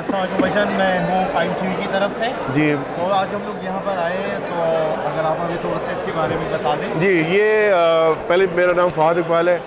अस्सलाम वालेकुम भाईजान, मैं हूँ QAIM TV की तरफ से जी। तो आज हम लोग यहाँ पर आए हैं, तो अगर आप हमें थोड़ा सा इसके बारे में बता दें। जी, ये पहले मेरा नाम फ़ाद इकबाल है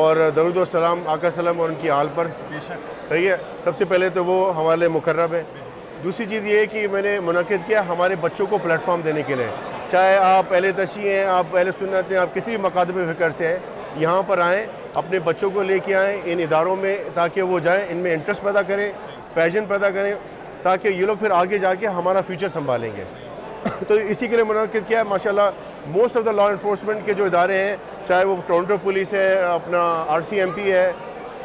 और दरूद व सलाम आका सलाम और उनकी हाल पर। बेशक। सही है। सबसे पहले तो वो हमारे मुकर्रब है। दूसरी चीज़ ये है कि मैंने मुनक़िद किया हमारे बच्चों को प्लेटफॉर्म देने के लिए, चाहे आप पहले तशी हैं, आप पहले सुन्नत हैं, आप किसी भी मकादम फ़िक्र से हैं, यहाँ पर आएँ, अपने बच्चों को लेके आएँ इन इदारों में, ताकि वो जाएँ, इनमें इंटरेस्ट पैदा करें, पैशन पैदा करें, ताकि ये लोग फिर आगे जाके हमारा फ्यूचर संभालेंगे। तो इसी के लिए मुनक़िद किया है। माशाल्लाह most of the law enforcement के जो इदारे हैं, चाहे वो टोरंटो पुलिस है, अपना RCMP है,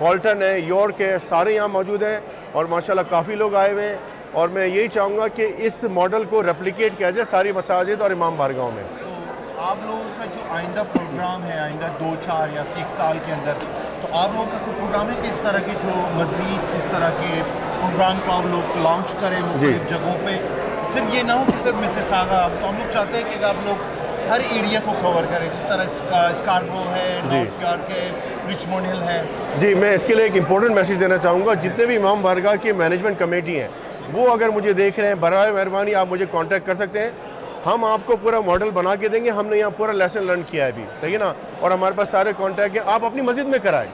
हॉल्टन है, यॉर्क है, सारे यहाँ मौजूद हैं और माशाल्लाह काफ़ी लोग आए हुए हैं। और मैं यही चाहूँगा कि इस मॉडल को रेप्लिकेट किया जाए सारी मसाजिद और इमाम बारगाहों में। तो आप लोगों का जो आइंदा प्रोग्राम है, आइंदा 2, 4 या 1 साल के अंदर, तो आप लोगों का कोई प्रोग्राम है कि इस तरह के जो मज़ीद इस तरह के प्रोग्राम को आप लोग लॉन्च करें मुख्तलिफ जगहों पे? सिर्फ ये ना हो कि सिर्फ मिसिसागा, तो हम लोग चाहते हैं कि आप लोग हर एरिया को कवर करें, जिस तरह स्कार्बरो है, नॉर्थ यॉर्क है, रिचमंड हिल है। जी, मैं इसके लिए एक इम्पोर्टेंट मैसेज देना चाहूँगा। जितने भी इमाम बारगाह की मैनेजमेंट कमेटी हैं, वो अगर मुझे देख रहे हैं, बराए मेहरबानी आप मुझे कांटेक्ट कर सकते हैं। हम आपको पूरा मॉडल बना के देंगे। हमने यहाँ पूरा लेसन लर्न किया है अभी, सही है ना, और हमारे पास सारे कांटेक्ट हैं। आप अपनी मस्जिद में कराएं,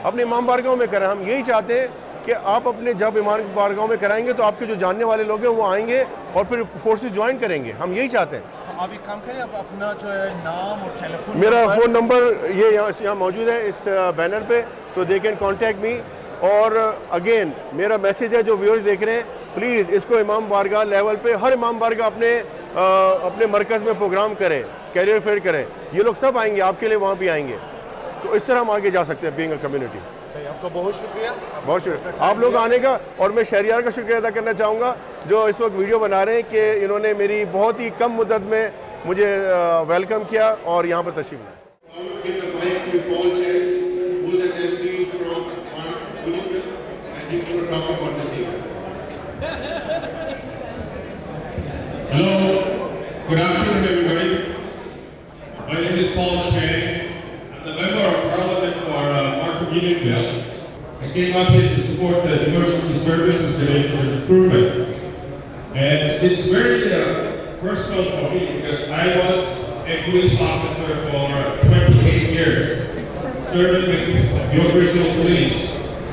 अपने इमाम बारगाहों में कराएं। हम यही चाहते हैं कि आप अपने जब इमाम बारगाहों में कराएंगे तो आपके जो जानने वाले लोग हैं वो आएंगे और फिर फोर्सेस ज्वाइन करेंगे। हम यही चाहते हैं। तो आप एक काम करें, आप अपना जो है नाम और टेलीफोन, मेरा फ़ोन नंबर ये यहाँ मौजूद है इस बैनर पे, तो दे कैन कॉन्टैक्ट मी। और अगेन मेरा मैसेज है जो व्यूअर्स देख रहे हैं, प्लीज़ इसको इमाम बारगाह लेवल पे हर इमाम बारगाह अपने मरकज़ में प्रोग्राम करें, कैरियर फेयर करें। ये लोग सब आएंगे आपके लिए, वहाँ भी आएंगे। तो इस तरह हम आगे जा सकते हैं बीइंग अ कम्युनिटी। आपका बहुत शुक्रिया। बहुत शुक्रिया आप लोग आने का। और मैं शहरियार का शुक्रिया अदा करना चाहूँगा जो इस वक्त वीडियो बना रहे हैं कि इन्होंने मेरी बहुत ही कम मुद्दत में मुझे वेलकम किया और यहाँ पर तशरीफ Hello, good afternoon everybody. My name is Paul Chang. I'm the member of Parliament for Unionville. I came up here to support the emergency services today for recruitment. And it's very personal for me because I was a police officer for 28 years, serving with the original police.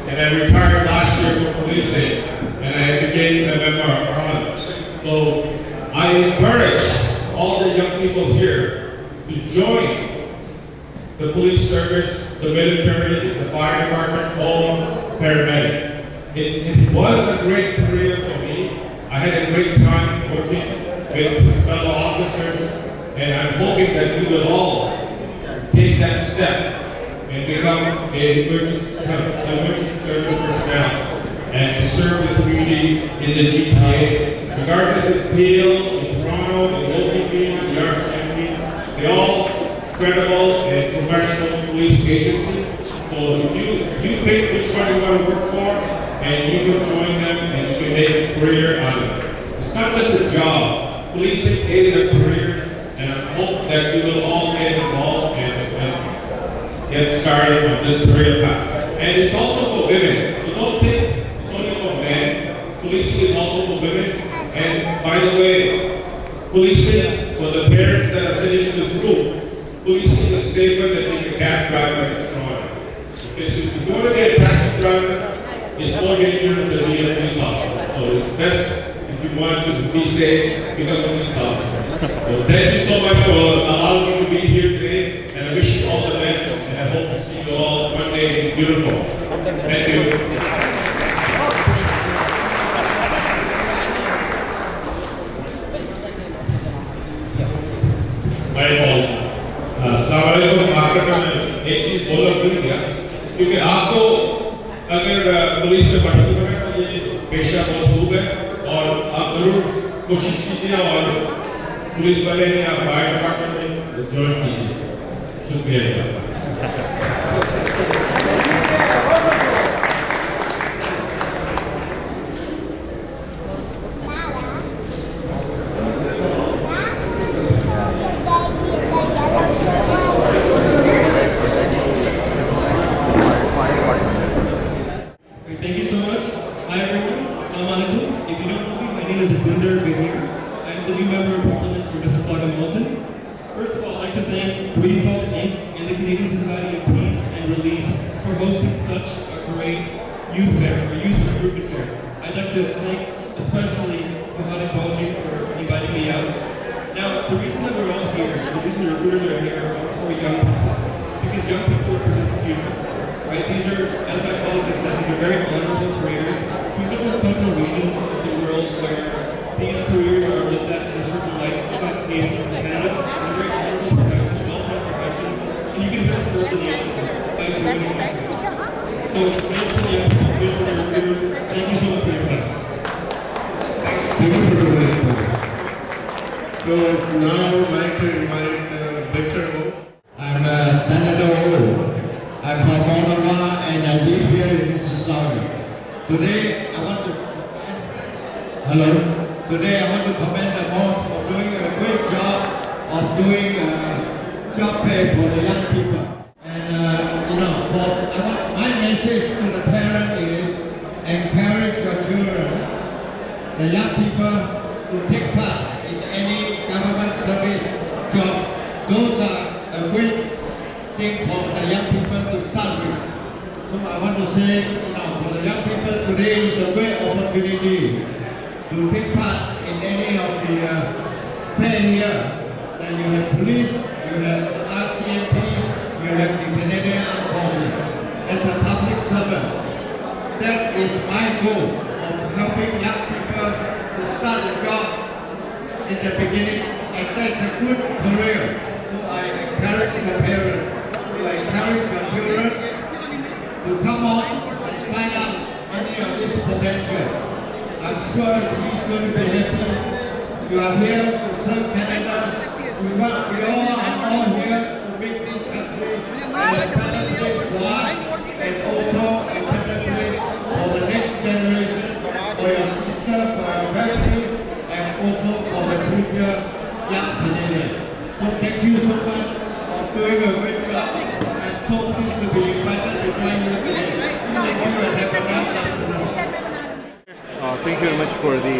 And I retired last year from policing, and I became a member of Parliament. So I encourage all the young people here to join the police service, the military, the fire department, or paramedic. It was a great career for me. I had a great time working with fellow officers, and I'm hoping that you will all take that step and become an emergency service personnel and to serve the community in the GTA. Regardless of Peel, in Toronto, in OPP, the RCMP, they're all credible and professional police agencies. So if you pick which one you want to work for, and you can join them and you can make a career out of it. It's not just a job. Policing is a career, and I hope that you will all get involved and get started on this career path. And it's also for women. So don't think it's only for men. Policing is also for women. And by the way, policing, for the parents that are sitting in this room, policing is safer than being a cab driver in Toronto. Because if you want to be a taxi driver, it's more dangerous than being a police officer. So it's best if you want to be safe, become a police officer. So thank you so much for allowing me to be here today, and I wish you all the best, and I hope to see you all one day beautiful. Thank you. एक चीज बोलना भूल गया, क्योंकि आपको अगर police से भर्ती होना है तो ये पेशा बहुत खूब है और आप जरूर कोशिश कीजिए और पुलिस वाले या फायर डिपार्टमेंट में ज्वाइन कीजिए। शुक्रिया। Thank you so much. Hi everyone. Assalamualaikum. If you don't know me, my name is Binder Gahir. I'm the new member of Parliament for Mississauga Milton. First of all, I'd like to thank Recruitment and the Canadian Society of Peace and Relief for hosting such a great youth fair, or youth recruitment fair. I'd like to thank especially Fahad Iqbalji for inviting me out. Now, the reason that we're all here, the reason the recruiters are here are for young people, because young people represent the future. Right? These are, as my colleague has said, these are very honorable careers. We sometimes come from regions of the world where these careers are looked at in a certain light. In fact, the case of Canada is a very honorable profession, well-known profession, and you can really serve the nation by doing it. So, thanks for the young people, wish for the recruiters. Thank you so much for your time. Thank you for the input. So now I'd like to invite Victor O. I'm Senator O. I'm from Monaco and I live here in Mississauga. Today I want to commend the most for doing a great job of doing job fair for the young people. And my message to the parent is encourage your children, the young people, to take part in any government service job. Those are a great thing for the young people to start with. So I want to say, for the young people today is a great opportunity to take part in any of the fair here. That you have police, you have the RCMP, you have the Canadian Armed Forces. As a public servant, that is my goal of helping young people to start a job in the beginning, and that's a good career. So I encourage the parents to encourage your children to come on and sign up any of this potential. I'm sure he's going to be happy. You are here to serve Canada. We all are here to make this country a better place for us, and also a better place for the next generation, for your sister, for your family, and also for the future young Canadians. So thank you so much for doing a great job. I'm so pleased to be invited to join you today. Thank you and have a nice afternoon. Thank you very much for the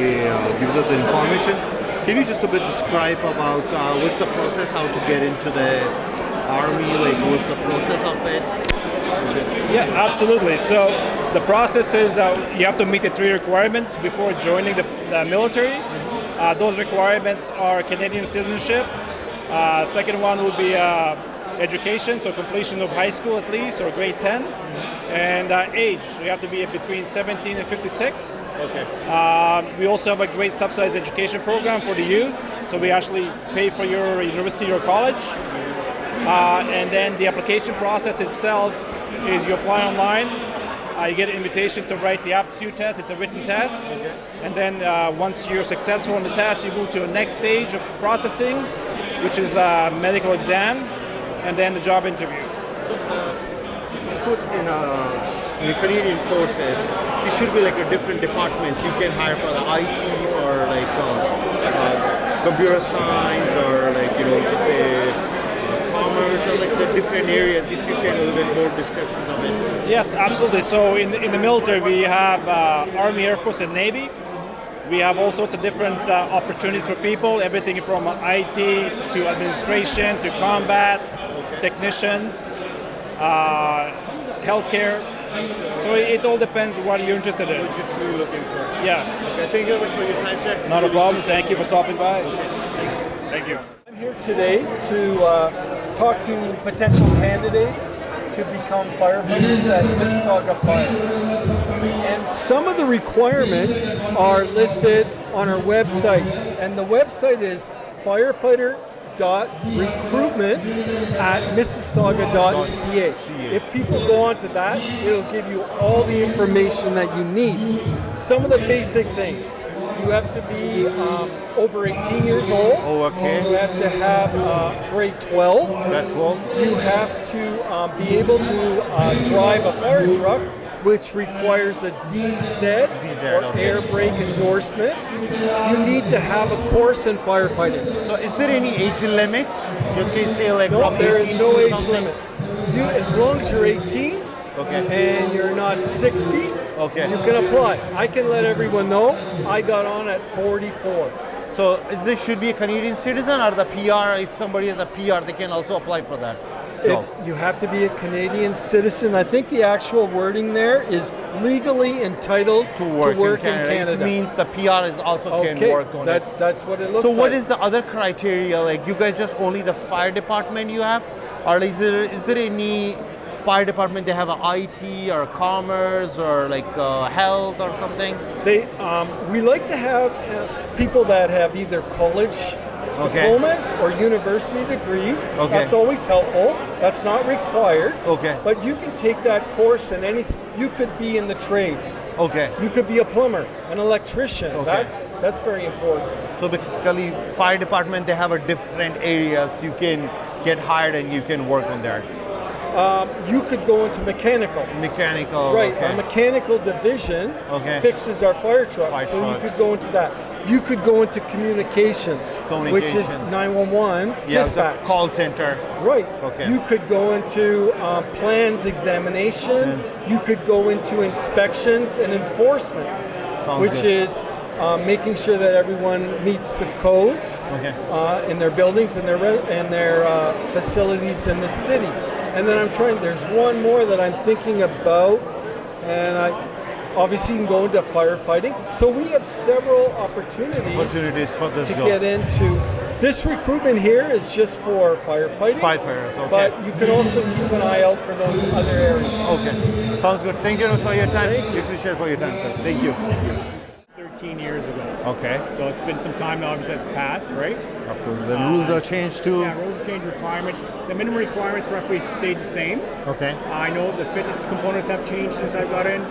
gives us the information. Can you just a bit describe about what's the process, how to get into the army, like what's the process of it? Yeah, absolutely. So the process is you have to meet the 3 requirements before joining the military. Those requirements are Canadian citizenship. Second one would be education, so completion of high school at least, or grade 10. And age, so you have to be between 17 and 56. Okay. We also have a great subsidized education program for the youth, so we actually pay for your university or college. And then the application process itself is you apply online, you get an invitation to write the aptitude test, it's a written test. Okay. And then once you're successful in the test, you move to the next stage of processing, which is a medical exam, and then the job interview. So, of course, in the Canadian forces, there should be like a different departments. You can hire for the IT, for like computer science, or like just say commerce, or like the different areas. If you can, a little bit more descriptions of it. Yes, absolutely. So in the military, we have Army, Air Force, and Navy. We have all sorts of different opportunities for people, everything from IT to administration to combat, technicians, healthcare. So it all depends what you're interested in. Just really looking for. Yeah. Okay, thank you very much for your time, sir. Not a problem. Thank you for stopping by. Okay, thanks. Thank you. I'm here today to talk to potential candidates to become firefighters at Mississauga Fire. And some of the requirements are listed on our website. And the website is firefighter.recruitment@mississauga.ca. If people go onto that, it'll give you all the information that you need. Some of the basic things. You have to be over 18 years old. Oh, okay. You have to have grade 12. Grade 12. You have to be able to drive a fire truck, which requires a DZ or okay. air brake endorsement. You need to have a course in firefighting. So, is there any age limit? You can say like No, from there is 18 no to age something? limit. As long as you're 18, and you're not 60, Okay. you can apply. I can let everyone know I got on at 44. So is this should be a Canadian citizen or the PR? If somebody is a PR, they can also apply for that. If you have to be a Canadian citizen. I think the actual wording there is legally entitled to work in Canada. It means the PR is also can work on it. That's what it looks like. So what is the other criteria? Like you guys just only the fire department you have? Or is there any fire department they have a IT or commerce or like health or something? We like to have people that have either college diplomas or university degrees. That's always helpful. That's not required. But you can take that course in anything. You could be in the trades. You could be a plumber, an electrician. That's very important. So basically fire department they have a different areas you can get hired and you can work on there. You could go into mechanical. Right, our mechanical division fixes our fire trucks. So you could go into that. You could go into communications. Which is 911 dispatch. Call center. Right. You could go into plans examination. You could go into inspections and enforcement, which is making sure that everyone meets the codes in their buildings and their facilities in the city. And then there's one more that I'm thinking about, and obviously you can go into firefighting. So we have several opportunities for this to job. get into. This recruitment here is just for firefighting. Firefighters, But you can also keep an eye out for those other areas. Sounds good. Thank you for your time. We appreciate for your time, sir. Thank you. 13 years ago. Okay. So it's been some time now, obviously that's passed, right? Of course. The rules are changed too. Yeah, rules have changed, requirements. The minimum requirements roughly stayed the same. Okay. I know the fitness components have changed since I got in.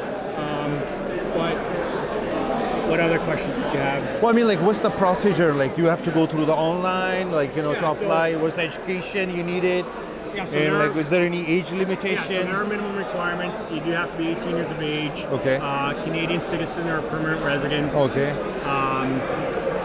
But what other questions did you have? Well, I mean, like, what's the procedure? Like, you have to go through the online, like, you know, to apply. What's the education you needed? Yeah, so and like, is there any age limitation? Yeah, so there are minimum requirements. You do have to be 18 years of age. Okay. Canadian citizen or permanent resident. Okay.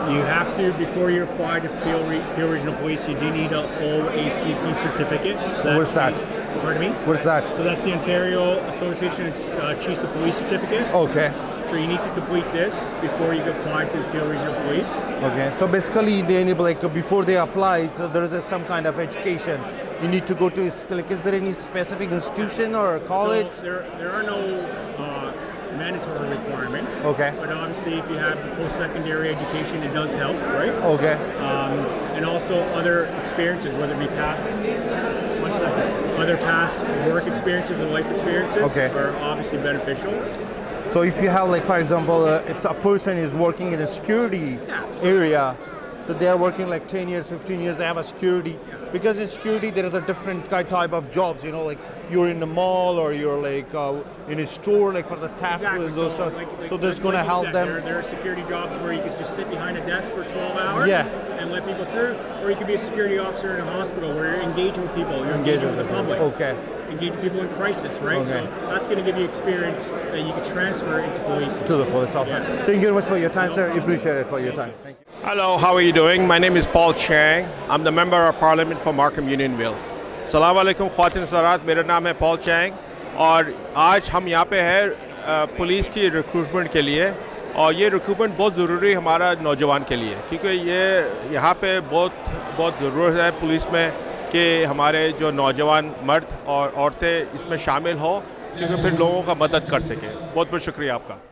You have to, before you apply to Peel Regional Police, you do need an OACP certificate. So what's that? Pardon me? What's that? So that's the Ontario Association of Chiefs of Police certificate. Okay. So you need to complete this before you apply to the Peel Regional Police. Okay. So basically, they enable, like, before they apply, so there is some kind of education. You need to go to, like, is there any specific institution or college? So there are no mandatory requirements. Okay. But obviously, if you have post-secondary education, it does help, right? Okay. And also other experiences, whether it be past work experiences or life experiences are obviously beneficial. So if you have, like, for example, if a person is working in a security area, so they are working like 10 years, 15 years, they have a security. Because in security, there is a different type of jobs, you know, like you're in the mall or you're like in a store, like for the task and those stuff. So that's going to help them. There are security jobs where you could just sit behind a desk for 12 hours and let people through. Or you could be a security officer in a hospital where you're engaging with people, you're engaging with the public. Okay. Engaging people in crisis, right? Okay. So that's going to give you experience that you can transfer into police. To the police officer. Yeah. Thank you very much for your time, sir. Appreciate it for your time. Thank you. Hello, how are you doing? My name is Paul Chang. I'm the Member of Parliament for Markham Unionville. Assalamu alaikum ख्वातीन हज़रात, मेरा नाम है Paul Chang और आज हम यहाँ पे हैं police की रिक्रूटमेंट के लिए और ये रिक्रूटमेंट बहुत ज़रूरी हमारा नौजवान के लिए क्योंकि ये यहाँ पे बहुत ज़रूरत है पुलिस में कि हमारे जो नौजवान मर्द और औरतें इसमें शामिल हो क्योंकि फिर लोगों का मदद कर सकें। बहुत बहुत शुक्रिया आपका।